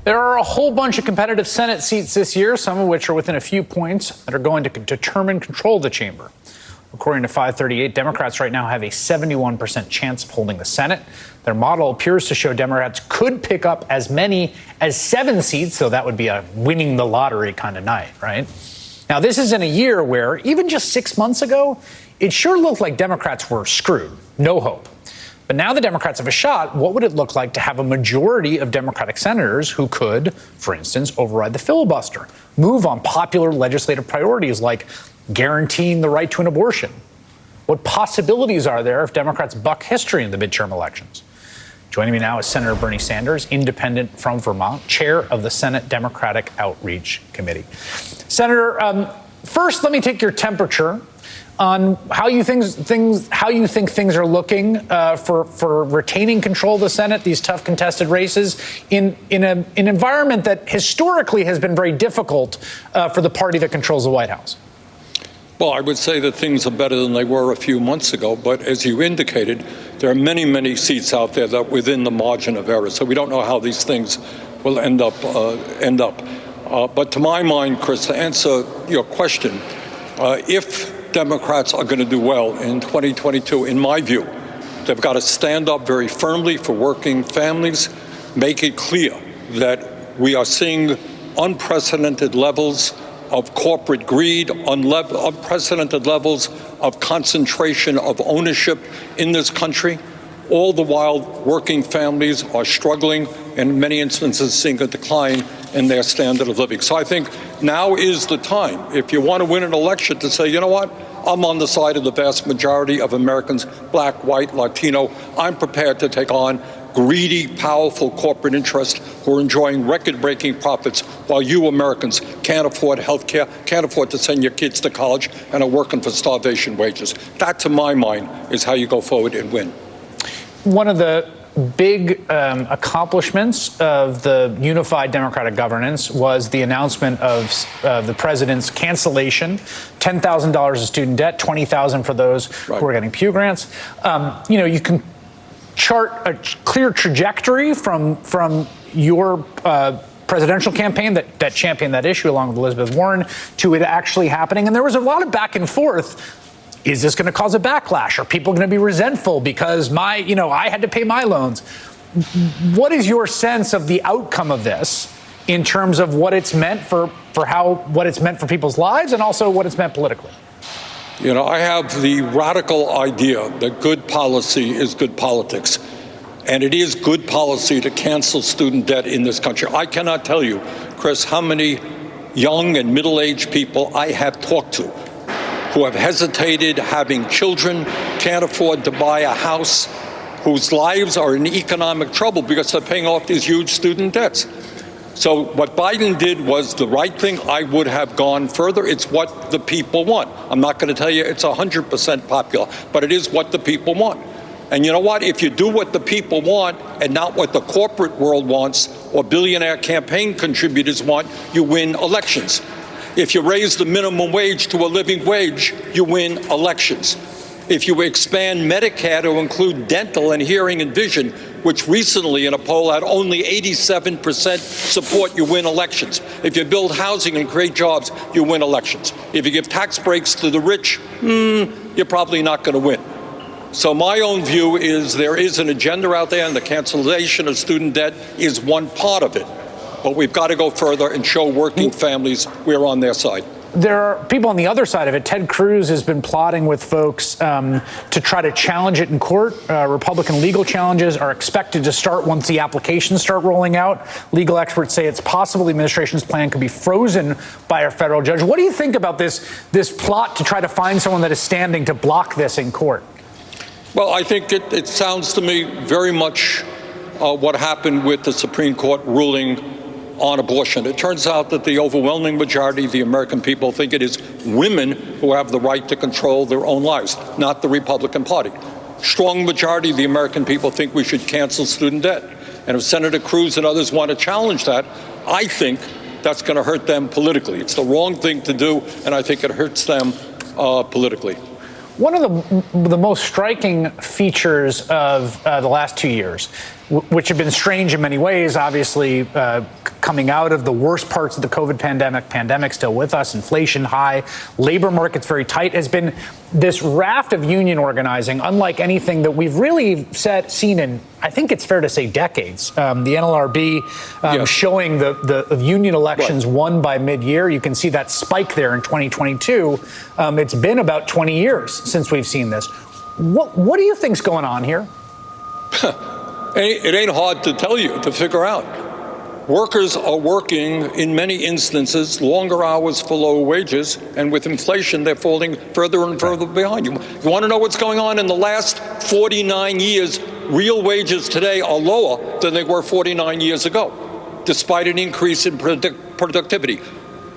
There are a whole bunch of competitive Senate seats this year, some of which are within a few points that are going to determine control of the chamber. According to 538, Democrats right now have a 71% chance of holding the Senate. Their model appears to show Democrats could pick up as many as 7 seats, so that would be a winning the lottery kind of night, right? Now, this is in a year where even just 6 months ago, it sure looked like Democrats were screwed, no hope. But now the Democrats have a shot. What would it look like to have a majority of Democratic senators who could, for instance, override the filibuster, move on popular legislative priorities like guaranteeing the right to an abortion? What possibilities are there if Democrats buck history in the midterm elections? Joining me now is Senator Bernie Sanders, independent from Vermont, chair of the Senate Democratic Outreach Committee. Senator, first, let me take your temperature on how you think things are looking for retaining control of the Senate, these tough contested races, in an environment that historically has been very difficult for the party that controls the White House. Well, I would say that things are better than they were a few months ago, but as you indicated, there are many, many seats out there that are within the margin of error, so we don't know how these things will end up. But to my mind, Chris, to answer your question, if Democrats are going to do well in 2022, in my view, they've got to stand up very firmly for working families, make it clear that we are seeing unprecedented levels of corporate greed, unprecedented levels of concentration of ownership in this country. All the while, working families are struggling, and in many instances seeing a decline in their standard of living. So I think now is the time, if you want to win an election, to say, you know what, I'm on the side of the vast majority of Americans, black, white, Latino. I'm prepared to take on greedy, powerful corporate interests who are enjoying record-breaking profits while you Americans can't afford health care, can't afford to send your kids to college, and are working for starvation wages. That, to my mind, is how you go forward and win. One of the big accomplishments of the unified democratic governance was the announcement of the president's cancellation, $10,000 of student debt, $20,000 for those who are getting Pew grants. You can chart a clear trajectory from your presidential campaign that championed that issue along with Elizabeth Warren to it actually happening. And there was a lot of back and forth. Is this going to cause a backlash? Are people going to be resentful because I had to pay my loans? What is your sense of the outcome of this in terms of what it's meant for people's lives and also what it's meant politically? I have the radical idea that good policy is good politics. And it is good policy to cancel student debt in this country. I cannot tell you, Chris, how many young and middle-aged people I have talked to who have hesitated, having children, can't afford to buy a house, whose lives are in economic trouble because they're paying off these huge student debts. So what Biden did was the right thing. I would have gone further. It's what the people want. I'm not going to tell you it's 100% popular, but it is what the people want. And you know what? If you do what the people want and not what the corporate world wants or billionaire campaign contributors want, you win elections. If you raise the minimum wage to a living wage, you win elections. If you expand Medicare to include dental and hearing and vision, which recently in a poll had only 87% support, you win elections. If you build housing and create jobs, you win elections. If you give tax breaks to the rich, you're probably not going to win. So my own view is there is an agenda out there, and the cancellation of student debt is one part of it. But we've got to go further and show working families we're on their side. There are people on the other side of it. Ted Cruz has been plotting with folks to try to challenge it in court. Republican legal challenges are expected to start once the applications start rolling out. Legal experts say it's possible the administration's plan could be frozen by a federal judge. What do you think about this plot to try to find someone that is standing to block this in court? Well, I think it sounds to me very much what happened with the Supreme Court ruling on abortion. It turns out that the overwhelming majority of the American people think it is women who have the right to control their own lives, not the Republican Party. Strong majority of the American people think we should cancel student debt. And if Senator Cruz and others want to challenge that, I think that's going to hurt them politically. It's the wrong thing to do, and I think it hurts them politically. One of the most striking features of the last 2 years which have been strange in many ways, obviously coming out of the worst parts of the COVID pandemic still with us, inflation high, labor market's very tight, has been this raft of union organizing, unlike anything that we've really seen in, I think it's fair to say, decades. The NLRB showing the union elections won by mid-year. You can see that spike there in 2022. It's been about 20 years since we've seen this. What do you think's going on here? It ain't hard to tell you, to figure out. Workers are working, in many instances, longer hours for lower wages, and with inflation, they're falling further and further behind. You want to know what's going on? In the last 49 years, real wages today are lower than they were 49 years ago, despite an increase in productivity.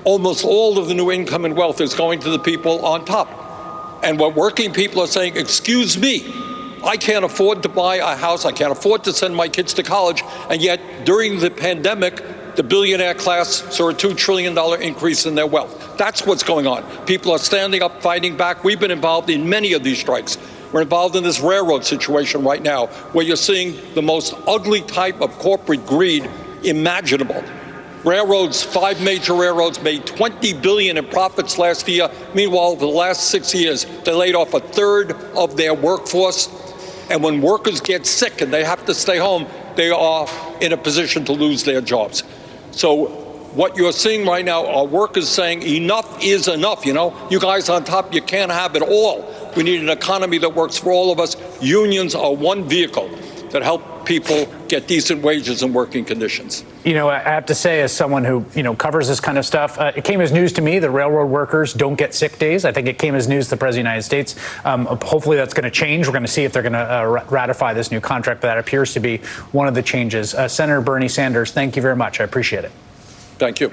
Almost all of the new income and wealth is going to the people on top. And what working people are saying, excuse me, I can't afford to buy a house, I can't afford to send my kids to college, and yet during the pandemic, the billionaire class saw a $2 trillion increase in their wealth. That's what's going on. People are standing up, fighting back. We've been involved in many of these strikes. We're involved in this railroad situation right now, where you're seeing the most ugly type of corporate greed imaginable. Railroads, 5 major railroads, made $20 billion in profits last year. Meanwhile, for the last 6 years, they laid off a third of their workforce. And when workers get sick and they have to stay home, they are in a position to lose their jobs. So what you're seeing right now are workers saying enough is enough. You know, you guys on top, you can't have it all. We need an economy that works for all of us. Unions are one vehicle that help people get decent wages and working conditions. You know, I have to say, as someone who, covers this kind of stuff, it came as news to me that railroad workers don't get sick days. I think it came as news to the President of the United States. Hopefully that's going to change. We're going to see if they're going to ratify this new contract, but that appears to be one of the changes. Senator Bernie Sanders, thank you very much. I appreciate it. Thank you.